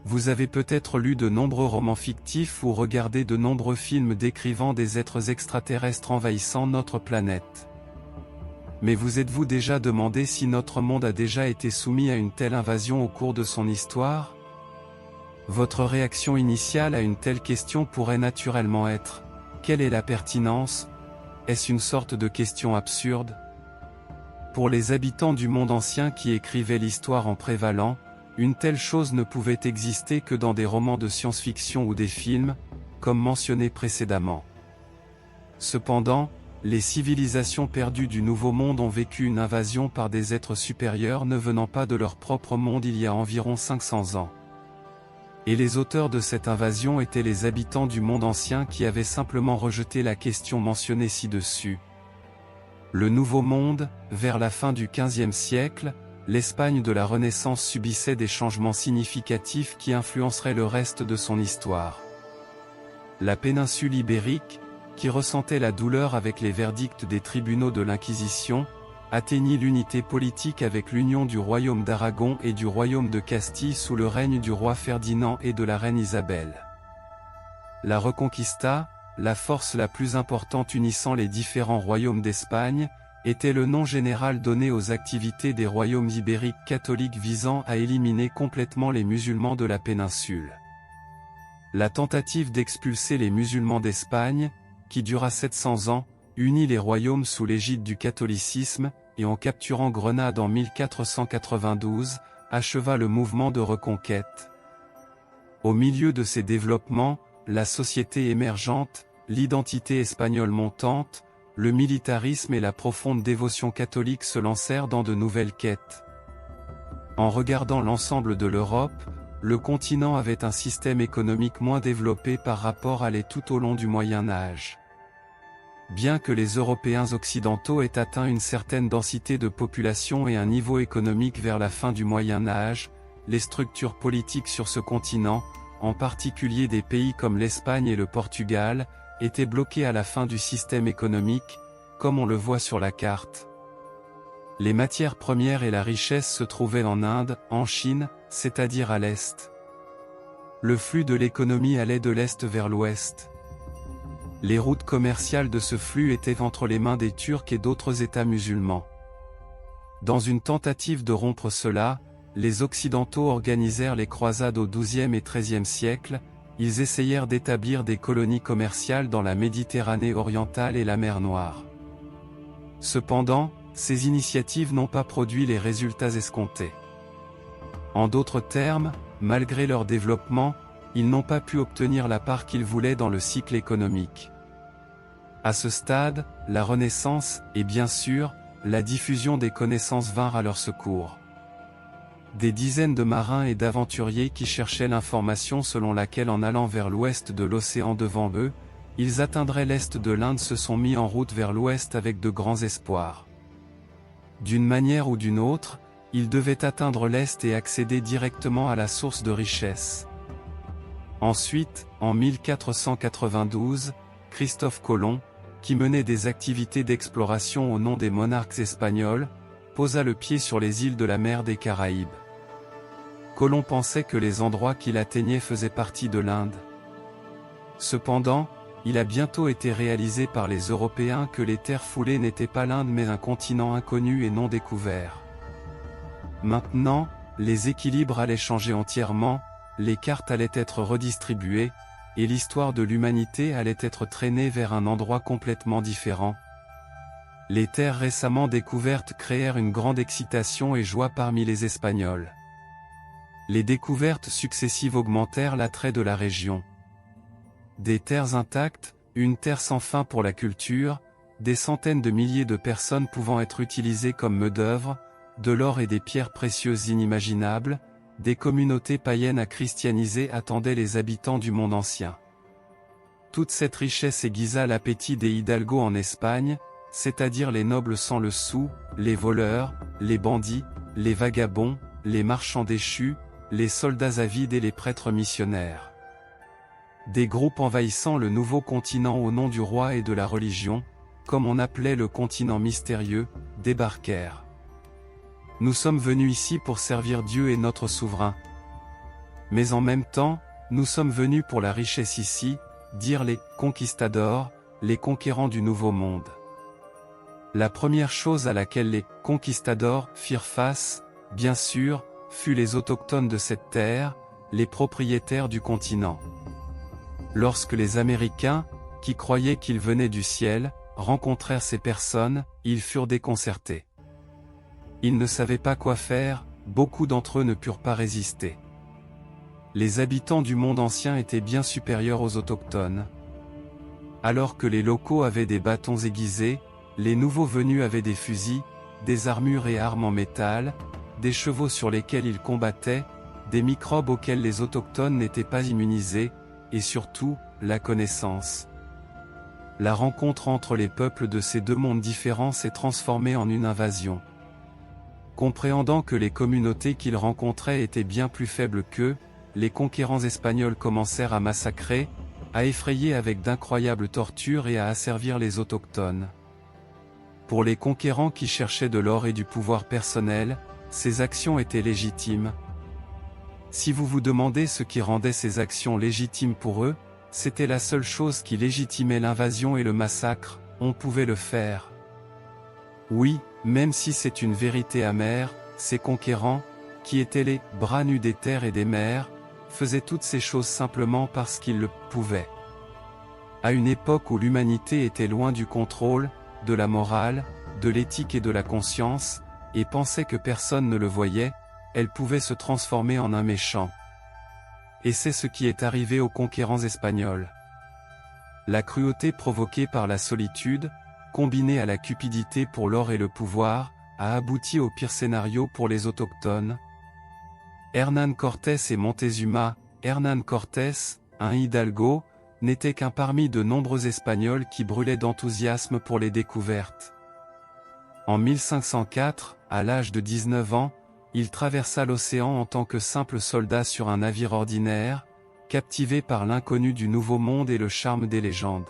Vous avez peut-être lu de nombreux romans fictifs ou regardé de nombreux films décrivant des êtres extraterrestres envahissant notre planète. Mais vous êtes-vous déjà demandé si notre monde a déjà été soumis à une telle invasion au cours de son histoire? Votre réaction initiale à une telle question pourrait naturellement être: quelle est la pertinence? Est-ce une sorte de question absurde? Pour les habitants du monde ancien qui écrivaient l'histoire en prévalant, une telle chose ne pouvait exister que dans des romans de science-fiction ou des films, comme mentionné précédemment. Cependant, les civilisations perdues du Nouveau Monde ont vécu une invasion par des êtres supérieurs ne venant pas de leur propre monde il y a environ 500 ans. Et les auteurs de cette invasion étaient les habitants du monde ancien qui avaient simplement rejeté la question mentionnée ci-dessus. Le Nouveau Monde, vers la fin du XVe siècle, l'Espagne de la Renaissance subissait des changements significatifs qui influenceraient le reste de son histoire. La péninsule ibérique, qui ressentait la douleur avec les verdicts des tribunaux de l'Inquisition, atteignit l'unité politique avec l'union du royaume d'Aragon et du royaume de Castille sous le règne du roi Ferdinand et de la reine Isabelle. La Reconquista, la force la plus importante unissant les différents royaumes d'Espagne, était le nom général donné aux activités des royaumes ibériques catholiques visant à éliminer complètement les musulmans de la péninsule. La tentative d'expulser les musulmans d'Espagne, qui dura 700 ans, unit les royaumes sous l'égide du catholicisme, et en capturant Grenade en 1492, acheva le mouvement de reconquête. Au milieu de ces développements, la société émergente, l'identité espagnole montante, le militarisme et la profonde dévotion catholique se lancèrent dans de nouvelles quêtes. En regardant l'ensemble de l'Europe, le continent avait un système économique moins développé par rapport à tout au long du Moyen Âge. Bien que les Européens occidentaux aient atteint une certaine densité de population et un niveau économique vers la fin du Moyen Âge, les structures politiques sur ce continent, en particulier des pays comme l'Espagne et le Portugal, étaient bloquées à la fin du système économique, comme on le voit sur la carte. Les matières premières et la richesse se trouvaient en Inde, en Chine, c'est-à-dire à l'Est. Le flux de l'économie allait de l'Est vers l'Ouest. Les routes commerciales de ce flux étaient entre les mains des Turcs et d'autres États musulmans. Dans une tentative de rompre cela, les Occidentaux organisèrent les croisades au XIIe et XIIIe siècle. Ils essayèrent d'établir des colonies commerciales dans la Méditerranée orientale et la mer Noire. Cependant, ces initiatives n'ont pas produit les résultats escomptés. En d'autres termes, malgré leur développement, ils n'ont pas pu obtenir la part qu'ils voulaient dans le cycle économique. À ce stade, la Renaissance, et bien sûr, la diffusion des connaissances vinrent à leur secours. Des dizaines de marins et d'aventuriers qui cherchaient l'information selon laquelle en allant vers l'ouest de l'océan devant eux, ils atteindraient l'est de l'Inde se sont mis en route vers l'ouest avec de grands espoirs. D'une manière ou d'une autre, ils devaient atteindre l'est et accéder directement à la source de richesse. Ensuite, en 1492, Christophe Colomb, qui menait des activités d'exploration au nom des monarques espagnols, posa le pied sur les îles de la mer des Caraïbes. Colomb pensait que les endroits qu'il atteignait faisaient partie de l'Inde. Cependant, il a bientôt été réalisé par les Européens que les terres foulées n'étaient pas l'Inde mais un continent inconnu et non découvert. Maintenant, les équilibres allaient changer entièrement, les cartes allaient être redistribuées, et l'histoire de l'humanité allait être traînée vers un endroit complètement différent. Les terres récemment découvertes créèrent une grande excitation et joie parmi les Espagnols. Les découvertes successives augmentèrent l'attrait de la région. Des terres intactes, une terre sans fin pour la culture, des centaines de milliers de personnes pouvant être utilisées comme main-d'œuvre, de l'or et des pierres précieuses inimaginables, des communautés païennes à christianiser attendaient les habitants du monde ancien. Toute cette richesse aiguisa l'appétit des hidalgos en Espagne, c'est-à-dire les nobles sans le sou, les voleurs, les bandits, les vagabonds, les marchands déchus, les soldats avides et les prêtres missionnaires. Des groupes envahissant le nouveau continent au nom du roi et de la religion, comme on appelait le continent mystérieux, débarquèrent. Nous sommes venus ici pour servir Dieu et notre souverain. Mais en même temps, nous sommes venus pour la richesse ici, dirent les conquistadors, les conquérants du Nouveau Monde. La première chose à laquelle les conquistadors firent face, bien sûr, fut les autochtones de cette terre, les propriétaires du continent. Lorsque les Américains, qui croyaient qu'ils venaient du ciel, rencontrèrent ces personnes, ils furent déconcertés. Ils ne savaient pas quoi faire, beaucoup d'entre eux ne purent pas résister. Les habitants du monde ancien étaient bien supérieurs aux autochtones. Alors que les locaux avaient des bâtons aiguisés, les nouveaux venus avaient des fusils, des armures et armes en métal, des chevaux sur lesquels ils combattaient, des microbes auxquels les autochtones n'étaient pas immunisés, et surtout, la connaissance. La rencontre entre les peuples de ces deux mondes différents s'est transformée en une invasion. Compréhendant que les communautés qu'ils rencontraient étaient bien plus faibles qu'eux, les conquérants espagnols commencèrent à massacrer, à effrayer avec d'incroyables tortures et à asservir les autochtones. Pour les conquérants qui cherchaient de l'or et du pouvoir personnel, ces actions étaient légitimes. Si vous vous demandez ce qui rendait ces actions légitimes pour eux, c'était la seule chose qui légitimait l'invasion et le massacre, on pouvait le faire. Oui, même si c'est une vérité amère, ces conquérants, qui étaient les bras nus des terres et des mers, faisaient toutes ces choses simplement parce qu'ils le pouvaient. À une époque où l'humanité était loin du contrôle, de la morale, de l'éthique et de la conscience, et pensait que personne ne le voyait, elle pouvait se transformer en un méchant. Et c'est ce qui est arrivé aux conquérants espagnols. La cruauté provoquée par la solitude, combinée à la cupidité pour l'or et le pouvoir, a abouti au pire scénario pour les autochtones. Hernán Cortés et Montezuma, Hernán Cortés, un hidalgo, n'était qu'un parmi de nombreux Espagnols qui brûlaient d'enthousiasme pour les découvertes. En 1504, à l'âge de 19 ans, il traversa l'océan en tant que simple soldat sur un navire ordinaire, captivé par l'inconnu du Nouveau Monde et le charme des légendes.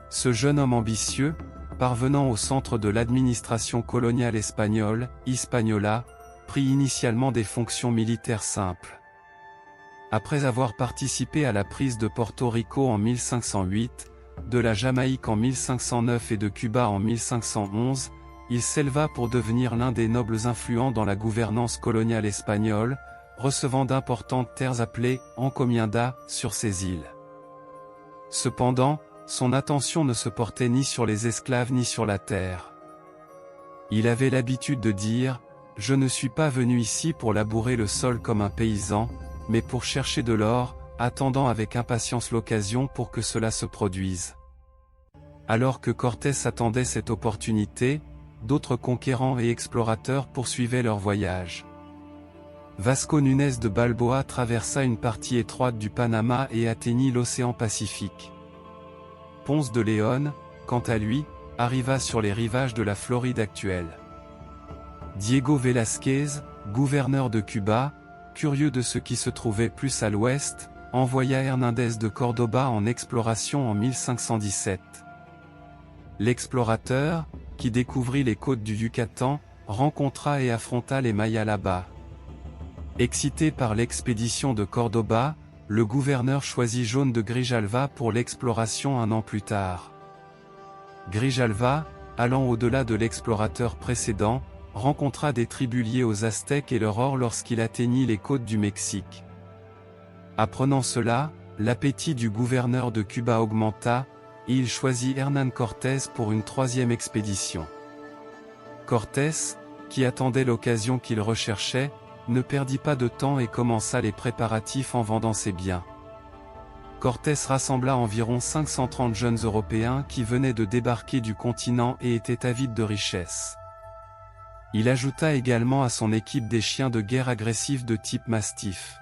Ce jeune homme ambitieux, parvenant au centre de l'administration coloniale espagnole, Hispaniola, prit initialement des fonctions militaires simples. Après avoir participé à la prise de Porto Rico en 1508, de la Jamaïque en 1509 et de Cuba en 1511, il s'éleva pour devenir l'un des nobles influents dans la gouvernance coloniale espagnole, recevant d'importantes terres appelées encomienda sur ces îles. Cependant, son attention ne se portait ni sur les esclaves ni sur la terre. Il avait l'habitude de dire « Je ne suis pas venu ici pour labourer le sol comme un paysan, mais pour chercher de l'or, attendant avec impatience l'occasion pour que cela se produise. » Alors que Cortés attendait cette opportunité, d'autres conquérants et explorateurs poursuivaient leur voyage. Vasco Núñez de Balboa traversa une partie étroite du Panama et atteignit l'océan Pacifique. Ponce de León, quant à lui, arriva sur les rivages de la Floride actuelle. Diego Velázquez, gouverneur de Cuba, curieux de ce qui se trouvait plus à l'ouest, envoya Hernández de Córdoba en exploration en 1517. L'explorateur, qui découvrit les côtes du Yucatan, rencontra et affronta les Mayas là-bas. Excité par l'expédition de Córdoba, le gouverneur choisit Jaune de Grijalva pour l'exploration un an plus tard. Grijalva, allant au-delà de l'explorateur précédent, rencontra des tribus liées aux Aztèques et leur or lorsqu'il atteignit les côtes du Mexique. Apprenant cela, l'appétit du gouverneur de Cuba augmenta, et il choisit Hernán Cortés pour une troisième expédition. Cortés, qui attendait l'occasion qu'il recherchait, ne perdit pas de temps et commença les préparatifs en vendant ses biens. Cortés rassembla environ 530 jeunes Européens qui venaient de débarquer du continent et étaient avides de richesses. Il ajouta également à son équipe des chiens de guerre agressifs de type mastif.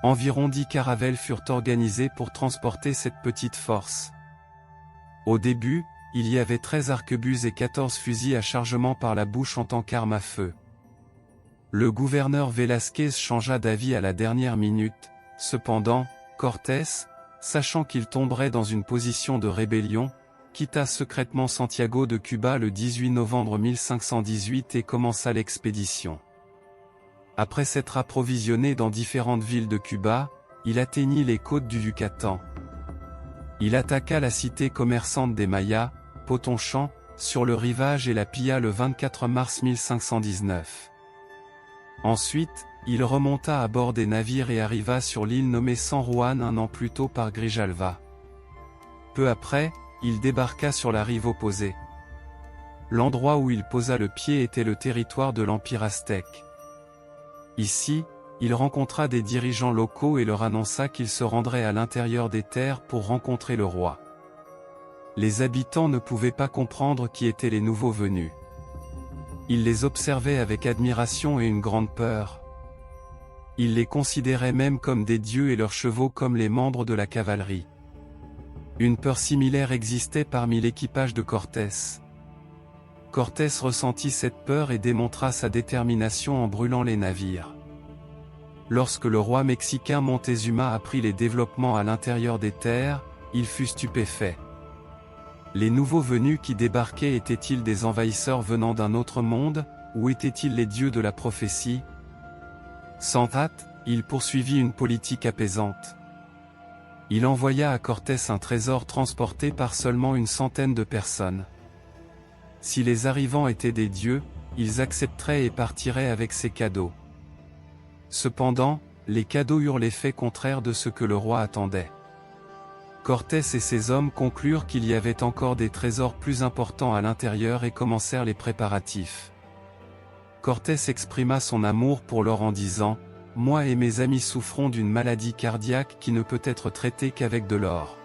Environ 10 caravelles furent organisées pour transporter cette petite force. Au début, il y avait 13 arquebuses et 14 fusils à chargement par la bouche en tant qu'arme à feu. Le gouverneur Velázquez changea d'avis à la dernière minute, cependant, Cortés, sachant qu'il tomberait dans une position de rébellion, quitta secrètement Santiago de Cuba le 18 novembre 1518 et commença l'expédition. Après s'être approvisionné dans différentes villes de Cuba, il atteignit les côtes du Yucatan. Il attaqua la cité commerçante des Mayas, Potonchan, sur le rivage et la pilla le 24 mars 1519. Ensuite, il remonta à bord des navires et arriva sur l'île nommée San Juan un an plus tôt par Grijalva. Peu après, il débarqua sur la rive opposée. L'endroit où il posa le pied était le territoire de l'Empire aztèque. Ici, il rencontra des dirigeants locaux et leur annonça qu'il se rendrait à l'intérieur des terres pour rencontrer le roi. Les habitants ne pouvaient pas comprendre qui étaient les nouveaux venus. Ils les observaient avec admiration et une grande peur. Ils les considéraient même comme des dieux et leurs chevaux comme les membres de la cavalerie. Une peur similaire existait parmi l'équipage de Cortés. Cortés ressentit cette peur et démontra sa détermination en brûlant les navires. Lorsque le roi mexicain Montezuma apprit les développements à l'intérieur des terres, il fut stupéfait. Les nouveaux venus qui débarquaient étaient-ils des envahisseurs venant d'un autre monde, ou étaient-ils les dieux de la prophétie? Sans hâte, il poursuivit une politique apaisante. Il envoya à Cortés un trésor transporté par seulement une centaine de personnes. Si les arrivants étaient des dieux, ils accepteraient et partiraient avec ces cadeaux. Cependant, les cadeaux eurent l'effet contraire de ce que le roi attendait. Cortés et ses hommes conclurent qu'il y avait encore des trésors plus importants à l'intérieur et commencèrent les préparatifs. Cortés exprima son amour pour l'or en disant « Moi et mes amis souffrons d'une maladie cardiaque qui ne peut être traitée qu'avec de l'or. »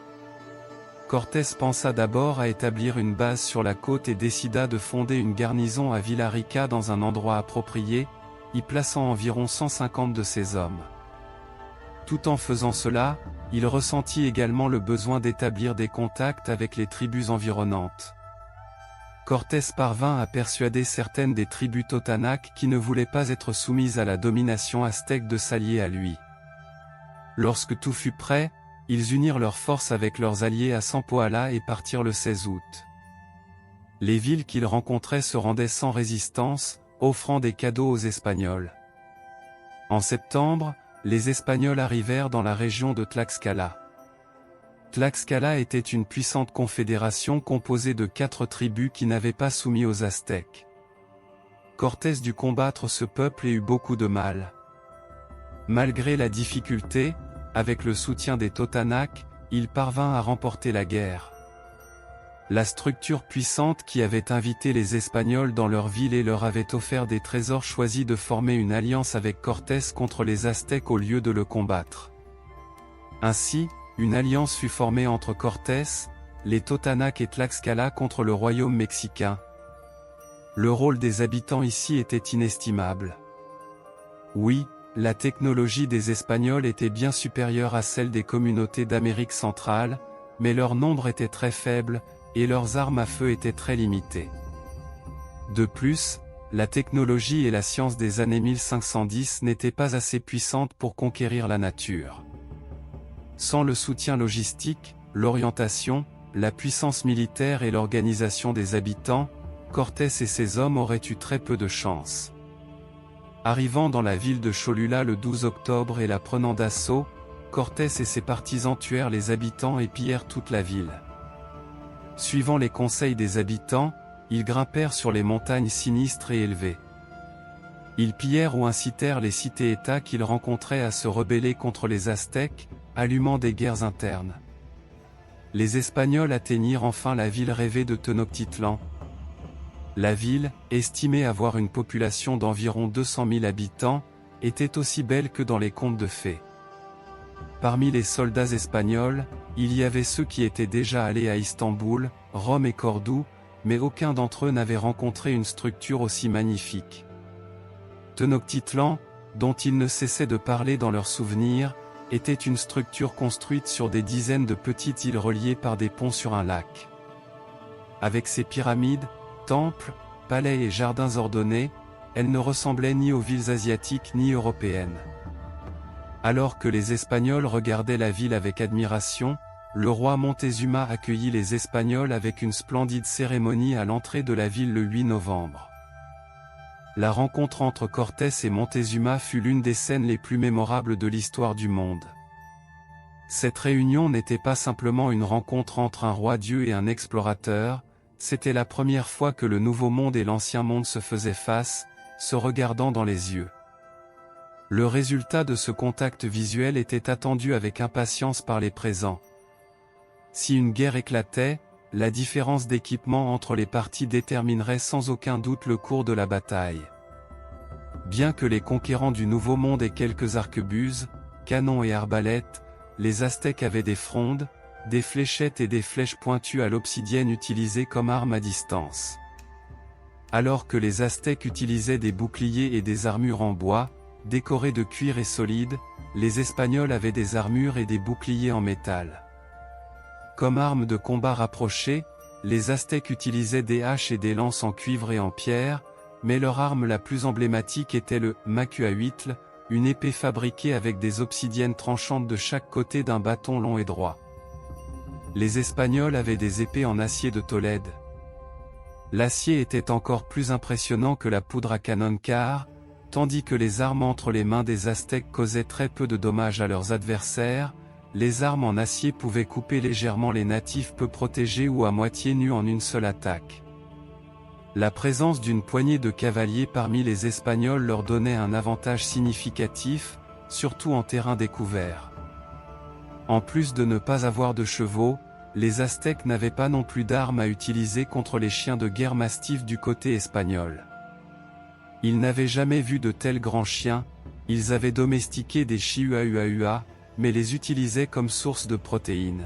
Cortés pensa d'abord à établir une base sur la côte et décida de fonder une garnison à Villarrica dans un endroit approprié, y plaçant environ 150 de ses hommes. Tout en faisant cela, il ressentit également le besoin d'établir des contacts avec les tribus environnantes. Cortés parvint à persuader certaines des tribus Totonac qui ne voulaient pas être soumises à la domination aztèque de s'allier à lui. Lorsque tout fut prêt, ils unirent leurs forces avec leurs alliés à Sampoala et partirent le 16 août. Les villes qu'ils rencontraient se rendaient sans résistance, offrant des cadeaux aux Espagnols. En septembre, les Espagnols arrivèrent dans la région de Tlaxcala. Tlaxcala était une puissante confédération composée de 4 tribus qui n'avaient pas soumis aux Aztèques. Cortés dut combattre ce peuple et eut beaucoup de mal. Malgré la difficulté, avec le soutien des Totonac, il parvint à remporter la guerre. La structure puissante qui avait invité les Espagnols dans leur ville et leur avait offert des trésors choisit de former une alliance avec Cortés contre les Aztèques au lieu de le combattre. Ainsi, une alliance fut formée entre Cortés, les Totonac et Tlaxcala contre le royaume mexicain. Le rôle des habitants ici était inestimable. Oui, la technologie des Espagnols était bien supérieure à celle des communautés d'Amérique centrale, mais leur nombre était très faible, et leurs armes à feu étaient très limitées. De plus, la technologie et la science des années 1510 n'étaient pas assez puissantes pour conquérir la nature. Sans le soutien logistique, l'orientation, la puissance militaire et l'organisation des habitants, Cortés et ses hommes auraient eu très peu de chance. Arrivant dans la ville de Cholula le 12 octobre et la prenant d'assaut, Cortés et ses partisans tuèrent les habitants et pillèrent toute la ville. Suivant les conseils des habitants, ils grimpèrent sur les montagnes sinistres et élevées. Ils pillèrent ou incitèrent les cités-États qu'ils rencontraient à se rebeller contre les Aztèques, allumant des guerres internes. Les Espagnols atteignirent enfin la ville rêvée de Tenochtitlan. La ville, estimée avoir une population d'environ 200 000 habitants, était aussi belle que dans les contes de fées. Parmi les soldats espagnols, il y avait ceux qui étaient déjà allés à Istanbul, Rome et Cordoue, mais aucun d'entre eux n'avait rencontré une structure aussi magnifique. Tenochtitlan, dont ils ne cessaient de parler dans leurs souvenirs, était une structure construite sur des dizaines de petites îles reliées par des ponts sur un lac. Avec ses pyramides, temples, palais et jardins ordonnés, elle ne ressemblait ni aux villes asiatiques ni européennes. Alors que les Espagnols regardaient la ville avec admiration, le roi Montezuma accueillit les Espagnols avec une splendide cérémonie à l'entrée de la ville le 8 novembre. La rencontre entre Cortés et Montezuma fut l'une des scènes les plus mémorables de l'histoire du monde. Cette réunion n'était pas simplement une rencontre entre un roi-dieu et un explorateur, c'était la première fois que le Nouveau Monde et l'Ancien Monde se faisaient face, se regardant dans les yeux. Le résultat de ce contact visuel était attendu avec impatience par les présents. Si une guerre éclatait, la différence d'équipement entre les parties déterminerait sans aucun doute le cours de la bataille. Bien que les conquérants du Nouveau Monde aient quelques arquebuses, canons et arbalètes, les Aztèques avaient des frondes, des fléchettes et des flèches pointues à l'obsidienne utilisées comme armes à distance. Alors que les Aztèques utilisaient des boucliers et des armures en bois, décorées de cuir et solides, les Espagnols avaient des armures et des boucliers en métal. Comme armes de combat rapprochées, les Aztèques utilisaient des haches et des lances en cuivre et en pierre, mais leur arme la plus emblématique était le macuahuitl, une épée fabriquée avec des obsidiennes tranchantes de chaque côté d'un bâton long et droit. Les Espagnols avaient des épées en acier de Tolède. L'acier était encore plus impressionnant que la poudre à canon car, tandis que les armes entre les mains des Aztèques causaient très peu de dommages à leurs adversaires, les armes en acier pouvaient couper légèrement les natifs peu protégés ou à moitié nus en une seule attaque. La présence d'une poignée de cavaliers parmi les Espagnols leur donnait un avantage significatif, surtout en terrain découvert. En plus de ne pas avoir de chevaux, les Aztèques n'avaient pas non plus d'armes à utiliser contre les chiens de guerre mastifs du côté espagnol. Ils n'avaient jamais vu de tels grands chiens, ils avaient domestiqué des chihuahuas, mais les utilisaient comme source de protéines.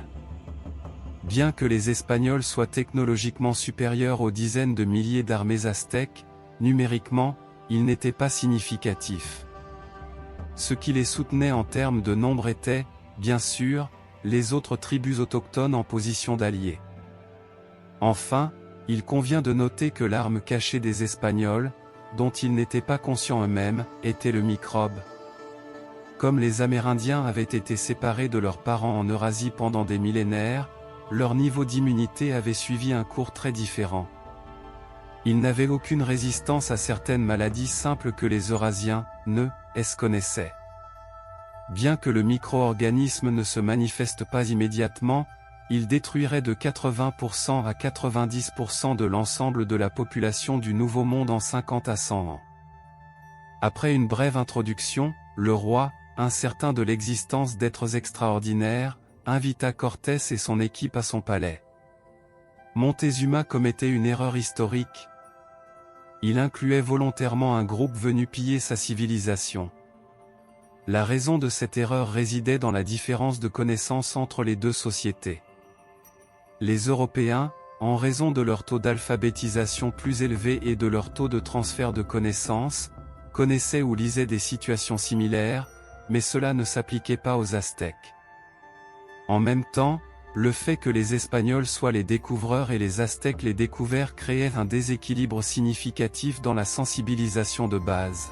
Bien que les Espagnols soient technologiquement supérieurs aux dizaines de milliers d'armées aztèques, numériquement, ils n'étaient pas significatifs. Ce qui les soutenait en termes de nombre était, bien sûr, les autres tribus autochtones en position d'alliés. Enfin, il convient de noter que l'arme cachée des Espagnols, dont ils n'étaient pas conscients eux-mêmes, était le microbe. Comme les Amérindiens avaient été séparés de leurs parents en Eurasie pendant des millénaires, leur niveau d'immunité avait suivi un cours très différent. Ils n'avaient aucune résistance à certaines maladies simples que les Eurasiens ne connaissaient. Bien que le micro-organisme ne se manifeste pas immédiatement, il détruirait de 80% à 90% de l'ensemble de la population du Nouveau Monde en 50 à 100 ans. Après une brève introduction, le roi, incertain de l'existence d'êtres extraordinaires, invita Cortés et son équipe à son palais. Montezuma commettait une erreur historique. Il incluait volontairement un groupe venu piller sa civilisation. La raison de cette erreur résidait dans la différence de connaissances entre les deux sociétés. Les Européens, en raison de leur taux d'alphabétisation plus élevé et de leur taux de transfert de connaissances, connaissaient ou lisaient des situations similaires, mais cela ne s'appliquait pas aux Aztèques. En même temps, le fait que les Espagnols soient les découvreurs et les Aztèques les découverts créait un déséquilibre significatif dans la sensibilisation de base.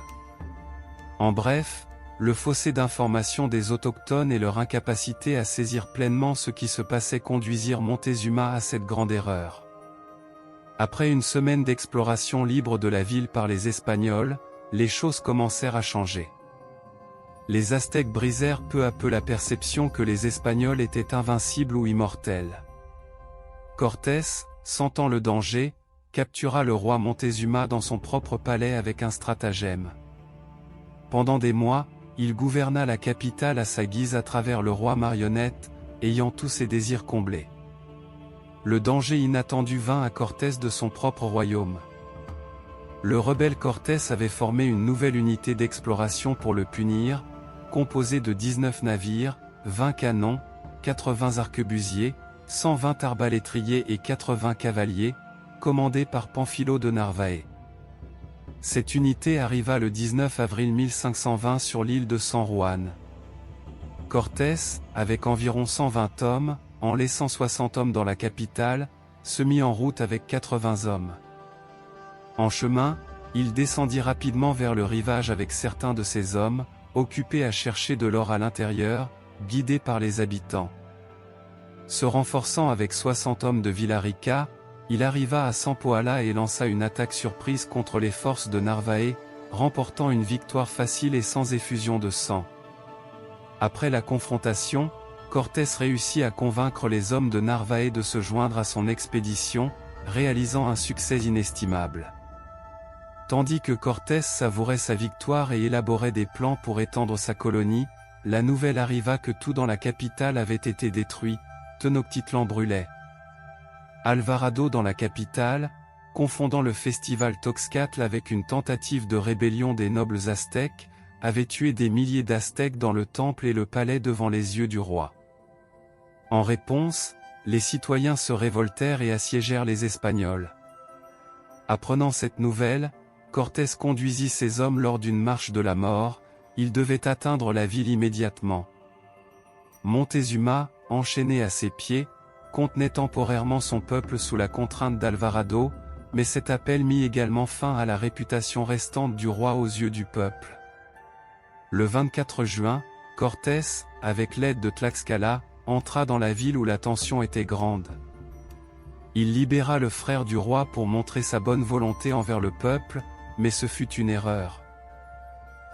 En bref, le fossé d'information des autochtones et leur incapacité à saisir pleinement ce qui se passait conduisirent Montezuma à cette grande erreur. Après une semaine d'exploration libre de la ville par les Espagnols, les choses commencèrent à changer. Les Aztèques brisèrent peu à peu la perception que les Espagnols étaient invincibles ou immortels. Cortés, sentant le danger, captura le roi Montezuma dans son propre palais avec un stratagème. Pendant des mois, il gouverna la capitale à sa guise à travers le roi marionnette, ayant tous ses désirs comblés. Le danger inattendu vint à Cortés de son propre royaume. Le rebelle Cortés avait formé une nouvelle unité d'exploration pour le punir, composée de 19 navires, 20 canons, 80 arquebusiers, 120 arbalétriers et 80 cavaliers, commandés par Pamphilo de Narvaez. Cette unité arriva le 19 avril 1520 sur l'île de San Juan. Cortés, avec environ 120 hommes, en laissant 60 hommes dans la capitale, se mit en route avec 80 hommes. En chemin, il descendit rapidement vers le rivage avec certains de ses hommes, occupés à chercher de l'or à l'intérieur, guidés par les habitants. Se renforçant avec 60 hommes de Villarica, il arriva à Sampoala et lança une attaque surprise contre les forces de Narvaez, remportant une victoire facile et sans effusion de sang. Après la confrontation, Cortés réussit à convaincre les hommes de Narvaez de se joindre à son expédition, réalisant un succès inestimable. Tandis que Cortés savourait sa victoire et élaborait des plans pour étendre sa colonie, la nouvelle arriva que tout dans la capitale avait été détruit, Tenochtitlan brûlait. Alvarado dans la capitale, confondant le festival Toxcatl avec une tentative de rébellion des nobles aztèques, avait tué des milliers d'Aztèques dans le temple et le palais devant les yeux du roi. En réponse, les citoyens se révoltèrent et assiégèrent les Espagnols. Apprenant cette nouvelle, Cortés conduisit ses hommes lors d'une marche de la mort, ils devaient atteindre la ville immédiatement. Montezuma, enchaîné à ses pieds, contenait temporairement son peuple sous la contrainte d'Alvarado, mais cet appel mit également fin à la réputation restante du roi aux yeux du peuple. Le 24 juin, Cortés, avec l'aide de Tlaxcala, entra dans la ville où la tension était grande. Il libéra le frère du roi pour montrer sa bonne volonté envers le peuple, mais ce fut une erreur.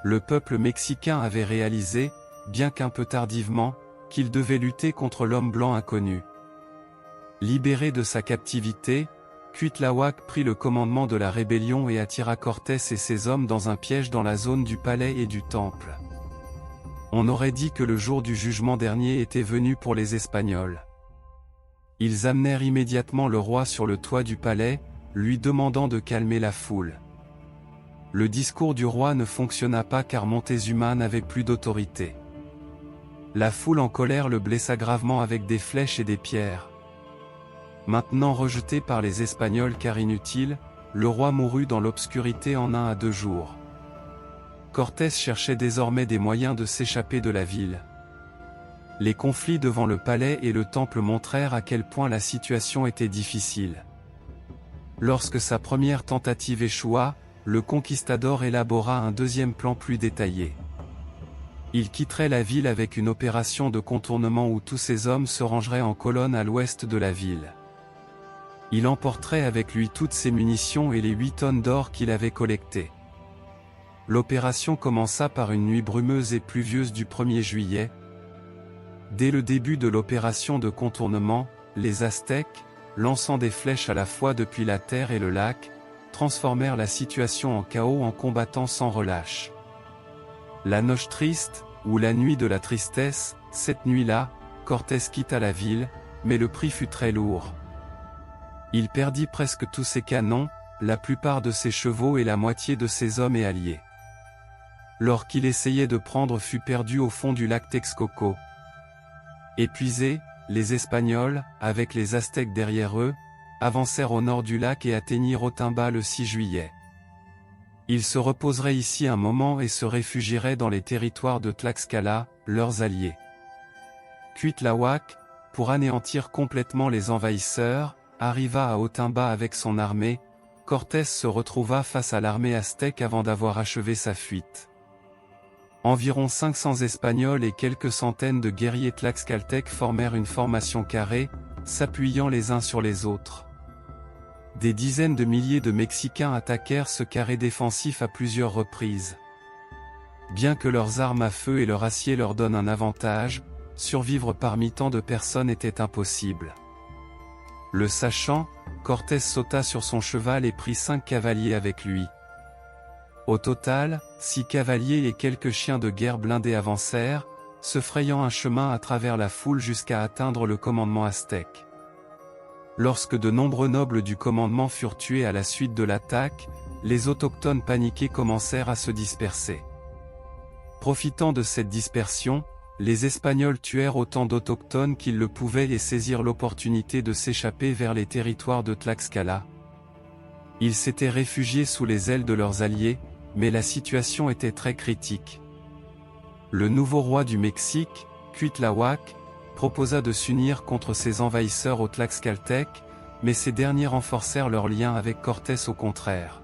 Le peuple mexicain avait réalisé, bien qu'un peu tardivement, qu'il devait lutter contre l'homme blanc inconnu. Libéré de sa captivité, Cuitlahuac prit le commandement de la rébellion et attira Cortés et ses hommes dans un piège dans la zone du palais et du temple. On aurait dit que le jour du jugement dernier était venu pour les Espagnols. Ils amenèrent immédiatement le roi sur le toit du palais, lui demandant de calmer la foule. Le discours du roi ne fonctionna pas car Montezuma n'avait plus d'autorité. La foule en colère le blessa gravement avec des flèches et des pierres. Maintenant rejeté par les Espagnols car inutile, le roi mourut dans l'obscurité en 1 à 2 jours. Cortés cherchait désormais des moyens de s'échapper de la ville. Les conflits devant le palais et le temple montrèrent à quel point la situation était difficile. Lorsque sa première tentative échoua, le conquistador élabora un deuxième plan plus détaillé. Il quitterait la ville avec une opération de contournement où tous ses hommes se rangeraient en colonne à l'ouest de la ville. Il emporterait avec lui toutes ses munitions et les 8 tonnes d'or qu'il avait collectées. L'opération commença par une nuit brumeuse et pluvieuse du 1er juillet. Dès le début de l'opération de contournement, les Aztèques, lançant des flèches à la fois depuis la terre et le lac, transformèrent la situation en chaos en combattant sans relâche. La Noche Triste, ou la nuit de la tristesse, cette nuit-là, Cortés quitta la ville, mais le prix fut très lourd. Il perdit presque tous ses canons, la plupart de ses chevaux et la moitié de ses hommes et alliés. L'or qu'il essayait de prendre fut perdu au fond du lac Texcoco. Épuisés, les Espagnols, avec les Aztèques derrière eux, avancèrent au nord du lac et atteignirent Otimba le 6 juillet. Ils se reposeraient ici un moment et se réfugieraient dans les territoires de Tlaxcala, leurs alliés. Cuitlahuac, pour anéantir complètement les envahisseurs, arriva à Otimba avec son armée. Cortés se retrouva face à l'armée aztèque avant d'avoir achevé sa fuite. Environ 500 Espagnols et quelques centaines de guerriers tlaxcaltèques formèrent une formation carrée, s'appuyant les uns sur les autres. Des dizaines de milliers de Mexicains attaquèrent ce carré défensif à plusieurs reprises. Bien que leurs armes à feu et leur acier leur donnent un avantage, survivre parmi tant de personnes était impossible. Le sachant, Cortés sauta sur son cheval et prit 5 cavaliers avec lui. Au total, 6 cavaliers et quelques chiens de guerre blindés avancèrent, se frayant un chemin à travers la foule jusqu'à atteindre le commandement aztèque. Lorsque de nombreux nobles du commandement furent tués à la suite de l'attaque, les autochtones paniqués commencèrent à se disperser. Profitant de cette dispersion, les Espagnols tuèrent autant d'autochtones qu'ils le pouvaient et saisirent l'opportunité de s'échapper vers les territoires de Tlaxcala. Ils s'étaient réfugiés sous les ailes de leurs alliés, mais la situation était très critique. Le nouveau roi du Mexique, Cuitlahuac, proposa de s'unir contre ses envahisseurs aux Tlaxcaltèques, mais ces derniers renforcèrent leurs liens avec Cortés au contraire.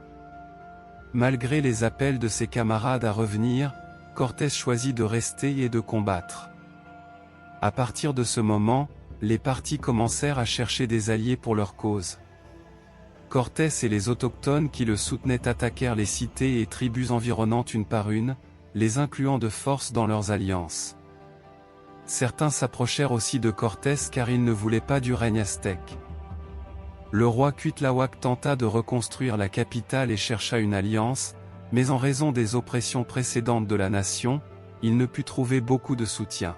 Malgré les appels de ses camarades à revenir, Cortés choisit de rester et de combattre. À partir de ce moment, les partis commencèrent à chercher des alliés pour leur cause. Cortés et les autochtones qui le soutenaient attaquèrent les cités et tribus environnantes une par une, les incluant de force dans leurs alliances. Certains s'approchèrent aussi de Cortés car ils ne voulaient pas du règne aztèque. Le roi Cuitlahuac tenta de reconstruire la capitale et chercha une alliance, mais en raison des oppressions précédentes de la nation, il ne put trouver beaucoup de soutien.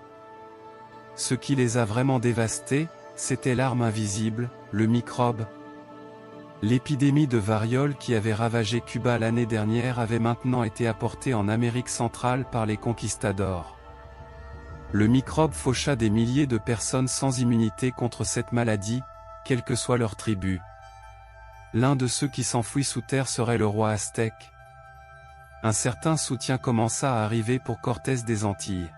Ce qui les a vraiment dévastés, c'était l'arme invisible, le microbe. L'épidémie de variole qui avait ravagé Cuba l'année dernière avait maintenant été apportée en Amérique centrale par les conquistadors. Le microbe faucha des milliers de personnes sans immunité contre cette maladie, quelle que soit leur tribu. L'un de ceux qui s'enfuit sous terre serait le roi aztèque. Un certain soutien commença à arriver pour Cortés des Antilles.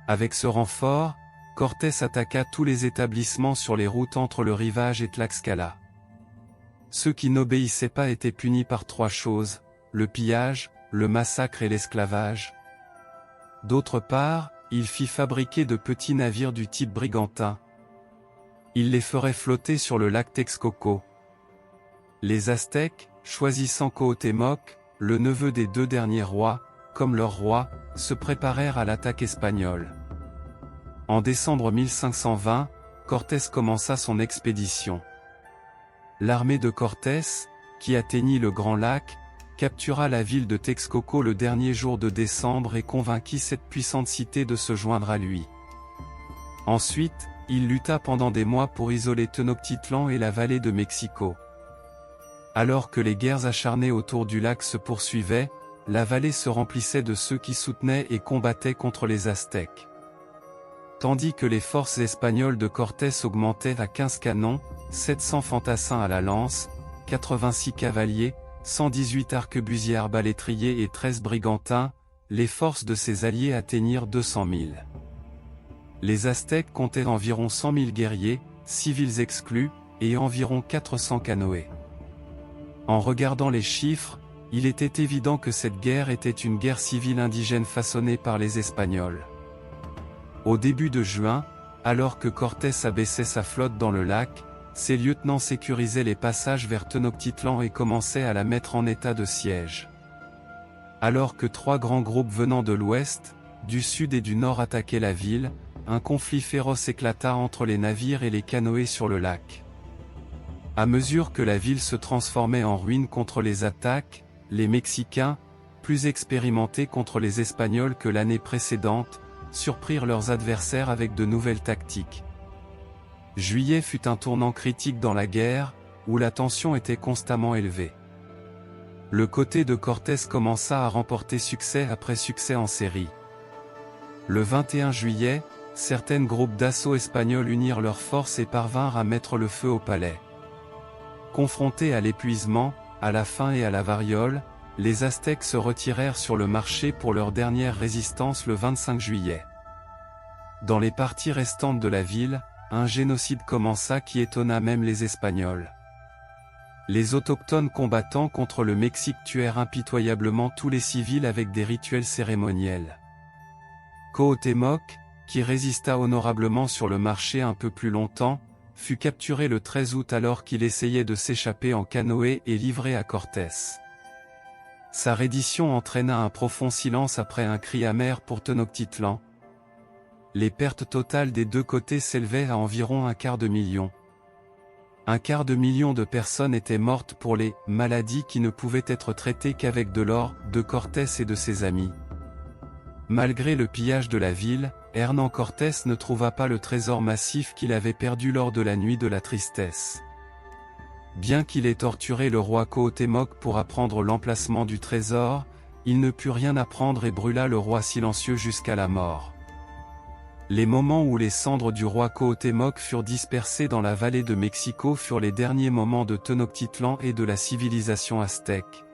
Avec ce renfort, Cortés attaqua tous les établissements sur les routes entre le rivage et Tlaxcala. Ceux qui n'obéissaient pas étaient punis par 3 choses, le pillage, le massacre et l'esclavage. D'autre part, il fit fabriquer de petits navires du type brigantin. Il les ferait flotter sur le lac Texcoco. Les Aztèques, choisissant Cuauhtémoc, le neveu des 2 derniers rois, comme leur roi, se préparèrent à l'attaque espagnole. En décembre 1520, Cortés commença son expédition. L'armée de Cortés, qui atteignit le Grand Lac, captura la ville de Texcoco le dernier jour de décembre et convainquit cette puissante cité de se joindre à lui. Ensuite, il lutta pendant des mois pour isoler Tenochtitlan et la vallée de Mexico. Alors que les guerres acharnées autour du lac se poursuivaient, la vallée se remplissait de ceux qui soutenaient et combattaient contre les Aztèques. Tandis que les forces espagnoles de Cortés augmentaient à 15 canons, 700 fantassins à la lance, 86 cavaliers, 118 arquebusiers arbalétriers et 13 brigantins, les forces de ses alliés atteignirent 200 000. Les Aztèques comptaient environ 100 000 guerriers, civils exclus, et environ 400 canoës. En regardant les chiffres, il était évident que cette guerre était une guerre civile indigène façonnée par les Espagnols. Au début de juin, alors que Cortés abaissait sa flotte dans le lac, ses lieutenants sécurisaient les passages vers Tenochtitlan et commençaient à la mettre en état de siège. Alors que 3 grands groupes venant de l'ouest, du sud et du nord attaquaient la ville, un conflit féroce éclata entre les navires et les canoës sur le lac. À mesure que la ville se transformait en ruine contre les attaques, les Mexicains, plus expérimentés contre les Espagnols que l'année précédente, surprirent leurs adversaires avec de nouvelles tactiques. Juillet fut un tournant critique dans la guerre, où la tension était constamment élevée. Le côté de Cortés commença à remporter succès après succès en série. Le 21 juillet, certains groupes d'assaut espagnols unirent leurs forces et parvinrent à mettre le feu au palais. Confrontés à l'épuisement, à la faim et à la variole, les Aztèques se retirèrent sur le marché pour leur dernière résistance le 25 juillet. Dans les parties restantes de la ville, un génocide commença qui étonna même les Espagnols. Les autochtones combattant contre le Mexique tuèrent impitoyablement tous les civils avec des rituels cérémoniels. Cuauhtémoc, qui résista honorablement sur le marché un peu plus longtemps, fut capturé le 13 août alors qu'il essayait de s'échapper en canoë et livré à Cortés. Sa reddition entraîna un profond silence après un cri amer pour Tenochtitlan. Les pertes totales des 2 côtés s'élevaient à environ 250 000. 250 000 de personnes étaient mortes pour les « maladies qui ne pouvaient être traitées qu'avec de l'or » de Cortés et de ses amis. Malgré le pillage de la ville, Hernán Cortés ne trouva pas le trésor massif qu'il avait perdu lors de la nuit de la tristesse. Bien qu'il ait torturé le roi Cuauhtémoc pour apprendre l'emplacement du trésor, il ne put rien apprendre et brûla le roi silencieux jusqu'à la mort. Les moments où les cendres du roi Cuauhtémoc furent dispersées dans la vallée de Mexico furent les derniers moments de Tenochtitlan et de la civilisation aztèque.